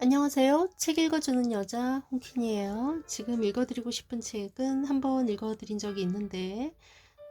안녕하세요. 책 읽어주는 여자 홍킨이에요. 지금 읽어드리고 싶은 책은 한번 읽어드린 적이 있는데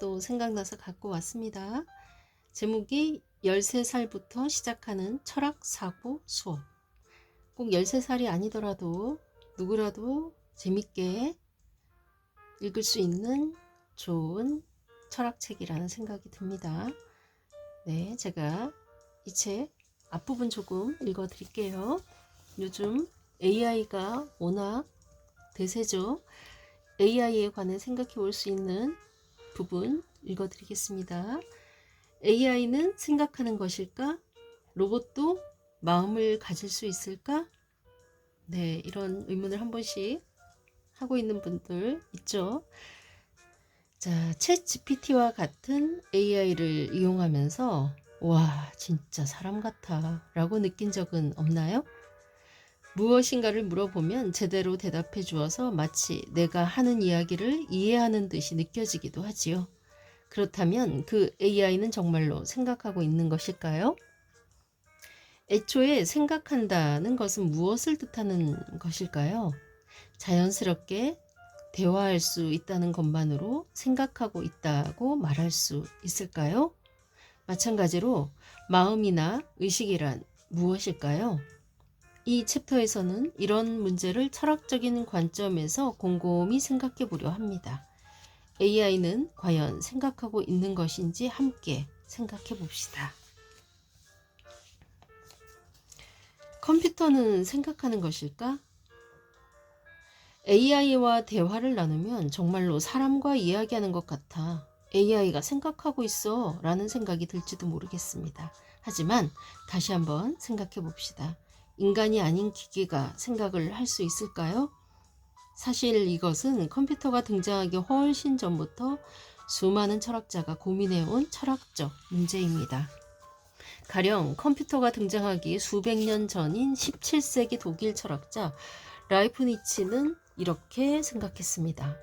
또 생각나서 갖고 왔습니다. 제목이 13살부터 시작하는 철학 사고 수업. 꼭 13살이 아니더라도 누구라도 재밌게 읽을 수 있는 좋은 철학책이라는 생각이 듭니다. 네, 제가 이 책 앞부분 조금 읽어드릴게요. 요즘 AI가 워낙 대세죠. AI에 관해 생각해 볼 수 있는 부분 읽어드리겠습니다. AI는 생각하는 것일까? 로봇도 마음을 가질 수 있을까? 네, 이런 의문을 한 번씩 하고 있는 분들 있죠. 자, 챗 GPT와 같은 AI를 이용하면서 와, 진짜 사람 같아 라고 느낀 적은 없나요? 무엇인가를 물어보면 제대로 대답해 주어서 마치 내가 하는 이야기를 이해하는 듯이 느껴지기도 하지요. 그렇다면 그 AI는 정말로 생각하고 있는 것일까요? 애초에 생각한다는 것은 무엇을 뜻하는 것일까요? 자연스럽게 대화할 수 있다는 것만으로 생각하고 있다고 말할 수 있을까요? 마찬가지로 마음이나 의식이란 무엇일까요? 이 챕터에서는 이런 문제를 철학적인 관점에서 곰곰이 생각해 보려 합니다. AI는 과연 생각하고 있는 것인지 함께 생각해 봅시다. 컴퓨터는 생각하는 것일까? AI와 대화를 나누면 정말로 사람과 이야기하는 것 같아 AI가 생각하고 있어 라는 생각이 들지도 모르겠습니다. 하지만 다시 한번 생각해 봅시다. 인간이 아닌 기계가 생각을 할 수 있을까요? 사실 이것은 컴퓨터가 등장하기 훨씬 전부터 수많은 철학자가 고민해온 철학적 문제입니다. 가령 컴퓨터가 등장하기 수백 년 전인 17세기 독일 철학자 라이프니츠는 이렇게 생각했습니다.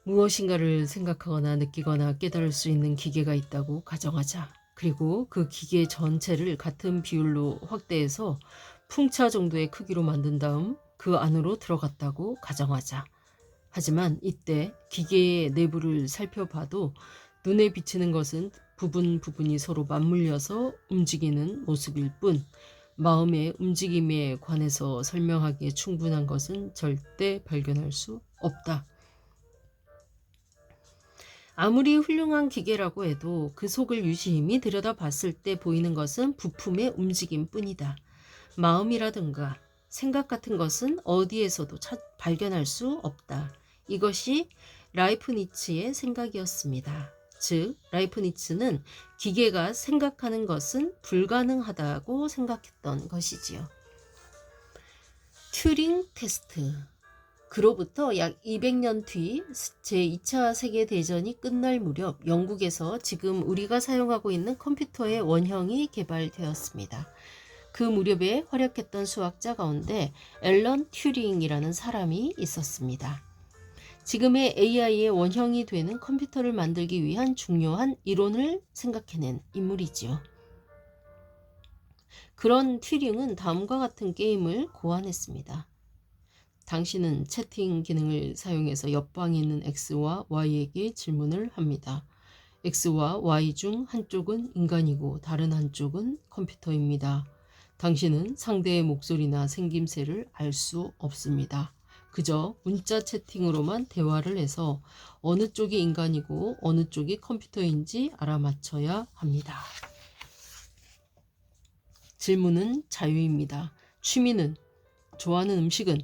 무엇인가를 생각하거나 느끼거나 깨달을 수 있는 기계가 있다고 가정하자. 그리고 그 기계 전체를 같은 비율로 확대해서 풍차 정도의 크기로 만든 다음 그 안으로 들어갔다고 가정하자. 하지만 이때 기계의 내부를 살펴봐도 눈에 비치는 것은 부분이 서로 맞물려서 움직이는 모습일 뿐 마음의 움직임에 관해서 설명하기에 충분한 것은 절대 발견할 수 없다. 아무리 훌륭한 기계라고 해도 그 속을 유심히 들여다봤을 때 보이는 것은 부품의 움직임 뿐이다. 마음이라든가 생각 같은 것은 어디에서도 발견할 수 없다. 이것이 라이프니츠의 생각이었습니다. 즉, 라이프니츠는 기계가 생각하는 것은 불가능하다고 생각했던 것이지요. 튜링 테스트. 그로부터 약 200년 뒤 제2차 세계대전이 끝날 무렵 영국에서 지금 우리가 사용하고 있는 컴퓨터의 원형이 개발되었습니다. 그 무렵에 활약했던 수학자 가운데 앨런 튜링이라는 사람이 있었습니다. 지금의 AI의 원형이 되는 컴퓨터를 만들기 위한 중요한 이론을 생각해낸 인물이지요. 그런 튜링은 다음과 같은 게임을 고안했습니다. 당신은 채팅 기능을 사용해서 옆방에 있는 X와 Y에게 질문을 합니다. X와 Y 중 한쪽은 인간이고 다른 한쪽은 컴퓨터입니다. 당신은 상대의 목소리나 생김새를 알 수 없습니다. 그저 문자 채팅으로만 대화를 해서 어느 쪽이 인간이고 어느 쪽이 컴퓨터인지 알아맞혀야 합니다. 질문은 자유입니다. 취미는? 좋아하는 음식은?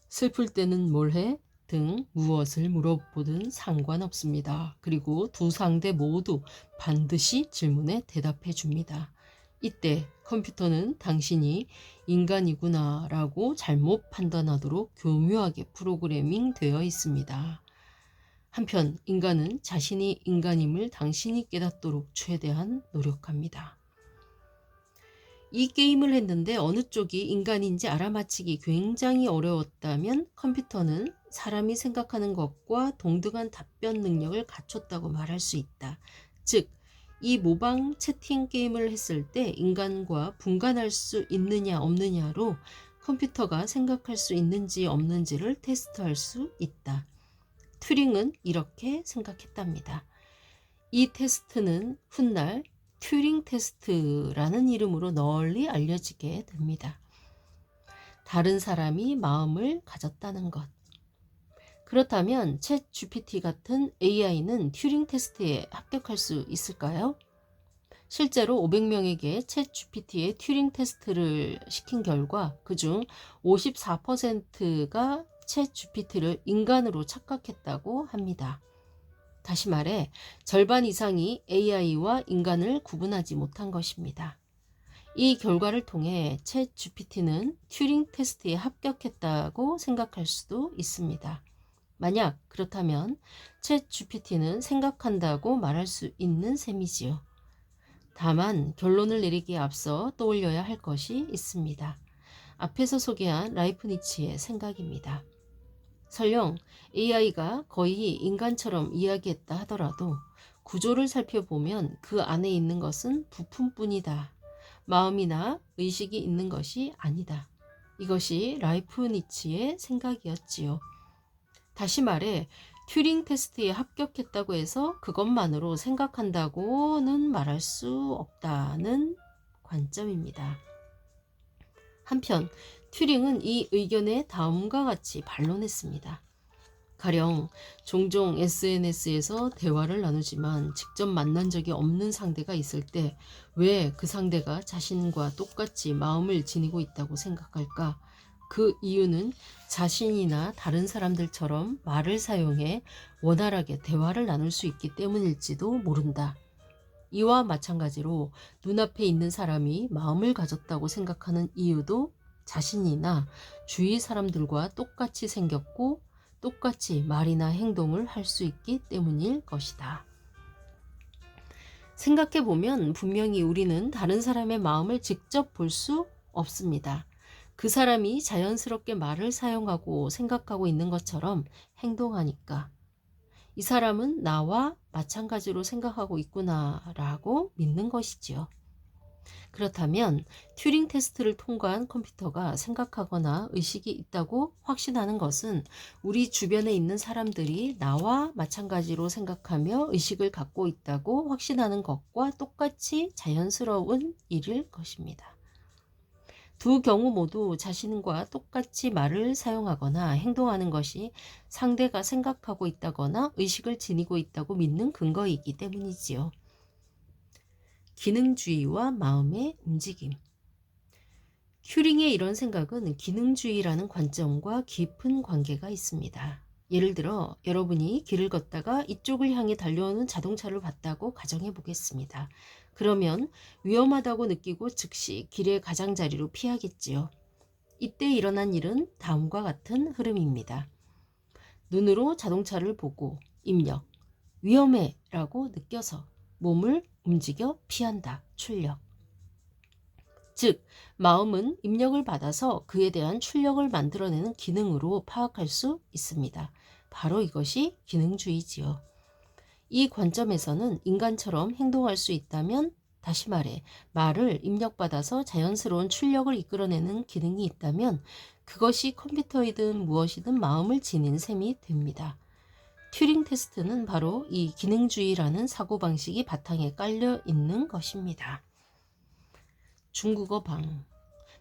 슬플 때는 뭘 해? 등 무엇을 물어보든 상관없습니다. 그리고 두 상대 모두 반드시 질문에 대답해 줍니다. 이때 컴퓨터는 당신이 인간이구나 라고 잘못 판단하도록 교묘하게 프로그래밍 되어 있습니다. 한편 인간은 자신이 인간임을 당신이 깨닫도록 최대한 노력합니다. 이 게임을 했는데 어느 쪽이 인간인지 알아맞히기 굉장히 어려웠다면 컴퓨터는 사람이 생각하는 것과 동등한 답변 능력을 갖췄다고 말할 수 있다. 즉, 이 모방 채팅 게임을 했을 때 인간과 분간할 수 있느냐 없느냐로 컴퓨터가 생각할 수 있는지 없는지를 테스트할 수 있다. 튜링은 이렇게 생각했답니다. 이 테스트는 훗날 튜링 테스트라는 이름으로 널리 알려지게 됩니다. 다른 사람이 마음을 가졌다는 것. 그렇다면 챗 GPT 같은 AI는 튜링 테스트에 합격할 수 있을까요? 실제로 500명에게 챗 GPT의 튜링 테스트를 시킨 결과 그중 54%가 챗 GPT를 인간으로 착각했다고 합니다. 다시 말해 절반 이상이 AI와 인간을 구분하지 못한 것입니다. 이 결과를 통해 챗 GPT는 튜링 테스트에 합격했다고 생각할 수도 있습니다. 만약 그렇다면 챗 GPT는 생각한다고 말할 수 있는 셈이지요. 다만 결론을 내리기에 앞서 떠올려야 할 것이 있습니다. 앞에서 소개한 라이프니츠의 생각입니다. 설령 AI가 거의 인간처럼 이야기했다 하더라도 구조를 살펴보면 그 안에 있는 것은 부품뿐이다. 마음이나 의식이 있는 것이 아니다. 이것이 라이프니츠의 생각이었지요. 다시 말해 튜링 테스트에 합격했다고 해서 그것만으로 생각한다고는 말할 수 없다는 관점입니다. 한편 튜링은 이 의견에 다음과 같이 반론했습니다. 가령 종종 SNS에서 대화를 나누지만 직접 만난 적이 없는 상대가 있을 때 왜 그 상대가 자신과 똑같이 마음을 지니고 있다고 생각할까? 그 이유는 자신이나 다른 사람들처럼 말을 사용해 원활하게 대화를 나눌 수 있기 때문일지도 모른다. 이와 마찬가지로 눈앞에 있는 사람이 마음을 가졌다고 생각하는 이유도 자신이나 주위 사람들과 똑같이 생겼고 똑같이 말이나 행동을 할 수 있기 때문일 것이다. 생각해보면 분명히 우리는 다른 사람의 마음을 직접 볼 수 없습니다. 그 사람이 자연스럽게 말을 사용하고 생각하고 있는 것처럼 행동하니까 이 사람은 나와 마찬가지로 생각하고 있구나라고 믿는 것이지요. 그렇다면 튜링 테스트를 통과한 컴퓨터가 생각하거나 의식이 있다고 확신하는 것은 우리 주변에 있는 사람들이 나와 마찬가지로 생각하며 의식을 갖고 있다고 확신하는 것과 똑같이 자연스러운 일일 것입니다. 두 경우 모두 자신과 똑같이 말을 사용하거나 행동하는 것이 상대가 생각하고 있다거나 의식을 지니고 있다고 믿는 근거이기 때문이지요. 기능주의와 마음의 움직임. 튜링의 이런 생각은 기능주의라는 관점과 깊은 관계가 있습니다. 예를 들어 여러분이 길을 걷다가 이쪽을 향해 달려오는 자동차를 봤다고 가정해 보겠습니다. 그러면 위험하다고 느끼고 즉시 길의 가장자리로 피하겠지요. 이때 일어난 일은 다음과 같은 흐름입니다. 눈으로 자동차를 보고 입력, 위험해 라고 느껴서 몸을 움직여 피한다, 출력. 즉, 마음은 입력을 받아서 그에 대한 출력을 만들어내는 기능으로 파악할 수 있습니다. 바로 이것이 기능주의지요. 이 관점에서는 인간처럼 행동할 수 있다면, 다시 말해 말을 입력받아서 자연스러운 출력을 이끌어내는 기능이 있다면 그것이 컴퓨터이든 무엇이든 마음을 지닌 셈이 됩니다. 튜링 테스트는 바로 이 기능주의라는 사고방식이 바탕에 깔려 있는 것입니다. 중국어 방.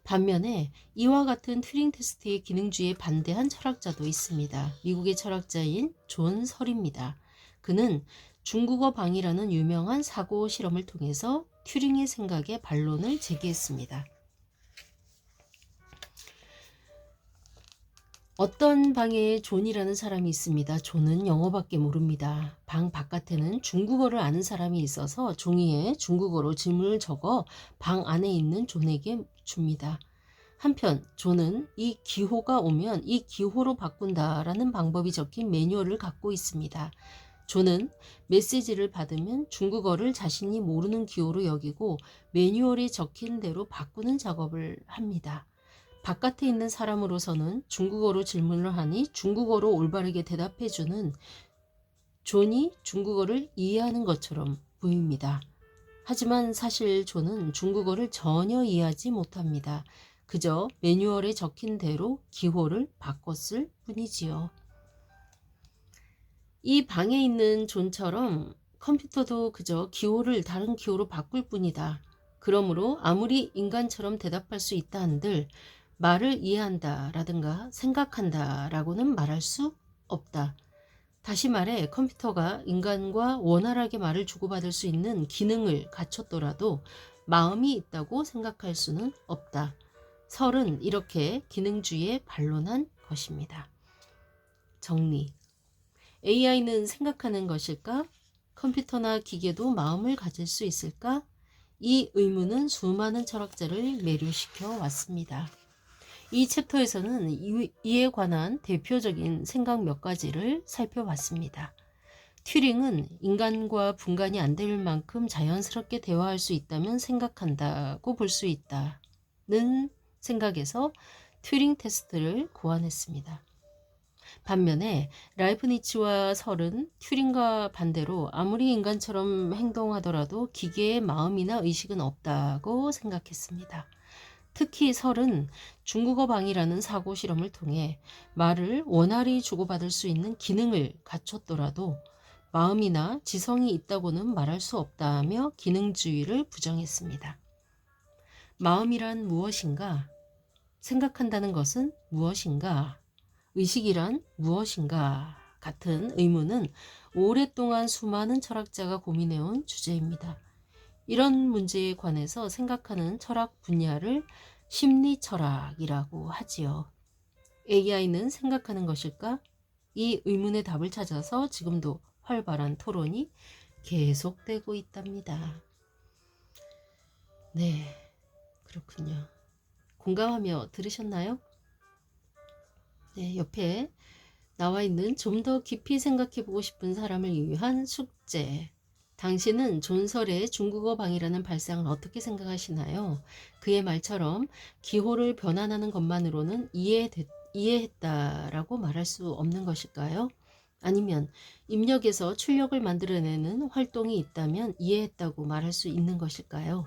반면에 이와 같은 튜링 테스트의 기능주의에 반대한 철학자도 있습니다. 미국의 철학자인 존 설입니다. 그는 중국어 방이라는 유명한 사고 실험을 통해서 튜링의 생각에 반론을 제기했습니다. 어떤 방에 존이라는 사람이 있습니다. 존은 영어밖에 모릅니다. 방 바깥에는 중국어를 아는 사람이 있어서 종이에 중국어로 질문을 적어 방 안에 있는 존에게 줍니다. 한편 존은 이 기호가 오면 이 기호로 바꾼다라는 방법이 적힌 매뉴얼을 갖고 있습니다. 존은 메시지를 받으면 중국어를 자신이 모르는 기호로 여기고 매뉴얼에 적힌 대로 바꾸는 작업을 합니다. 바깥에 있는 사람으로서는 중국어로 질문을 하니 중국어로 올바르게 대답해주는 존이 중국어를 이해하는 것처럼 보입니다. 하지만 사실 저는 중국어를 전혀 이해하지 못합니다. 그저 매뉴얼에 적힌 대로 기호를 바꿨을 뿐이지요. 이 방에 있는 존처럼 컴퓨터도 그저 기호를 다른 기호로 바꿀 뿐이다. 그러므로 아무리 인간처럼 대답할 수 있다 한들 말을 이해한다 라든가 생각한다 라고는 말할 수 없다. 다시 말해 컴퓨터가 인간과 원활하게 말을 주고받을 수 있는 기능을 갖췄더라도 마음이 있다고 생각할 수는 없다. 설은 이렇게 기능주의에 반론한 것입니다. 정리. AI는 생각하는 것일까? 컴퓨터나 기계도 마음을 가질 수 있을까? 이 의문은 수많은 철학자를 매료시켜 왔습니다. 이 챕터에서는 이에 관한 대표적인 생각 몇 가지를 살펴봤습니다. 튜링은 인간과 분간이 안 될 만큼 자연스럽게 대화할 수 있다면 생각한다고 볼 수 있다는 생각에서 튜링 테스트를 고안했습니다. 반면에 라이프니츠와 설은 튜링과 반대로 아무리 인간처럼 행동하더라도 기계의 마음이나 의식은 없다고 생각했습니다. 특히 설은 중국어 방이라는 사고 실험을 통해 말을 원활히 주고받을 수 있는 기능을 갖췄더라도 마음이나 지성이 있다고는 말할 수 없다며 기능주의를 부정했습니다. 마음이란 무엇인가? 생각한다는 것은 무엇인가? 의식이란 무엇인가? 같은 의문은 오랫동안 수많은 철학자가 고민해온 주제입니다. 이런 문제에 관해서 생각하는 철학 분야를 심리철학이라고 하지요. AI는 생각하는 것일까? 이 의문의 답을 찾아서 지금도 활발한 토론이 계속되고 있답니다. 네, 그렇군요. 공감하며 들으셨나요? 네, 옆에 나와 있는 좀 더 깊이 생각해보고 싶은 사람을 위한 숙제. 당신은 존설의 중국어 방이라는 발상을 어떻게 생각하시나요? 그의 말처럼 기호를 변환하는 것만으로는 이해했다라고 말할 수 없는 것일까요? 아니면 입력에서 출력을 만들어내는 활동이 있다면 이해했다고 말할 수 있는 것일까요?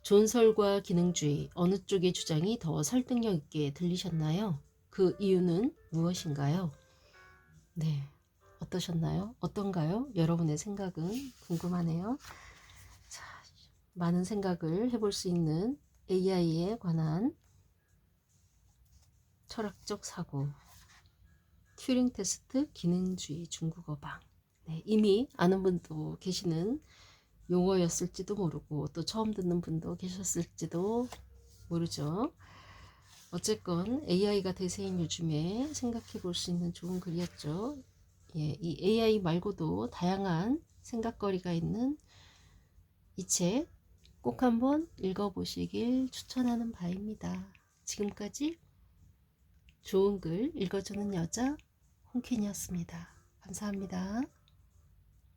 존설과 기능주의, 어느 쪽의 주장이 더 설득력 있게 들리셨나요? 그 이유는 무엇인가요? 네, 어떠셨나요? 어떤가요? 여러분의 생각은 궁금하네요. 자, 많은 생각을 해볼 수 있는 AI에 관한 철학적 사고, 튜링 테스트, 기능주의, 중국어 방. 네, 이미 아는 분도 계시는 용어였을지도 모르고 또 처음 듣는 분도 계셨을지도 모르죠. 어쨌건 AI가 대세인 요즘에 생각해 볼 수 있는 좋은 글이었죠. 예, 이 AI 말고도 다양한 생각거리가 있는 이 책 꼭 한번 읽어보시길 추천하는 바입니다. 지금까지 좋은 글 읽어주는 여자 홍캔이었습니다. 감사합니다.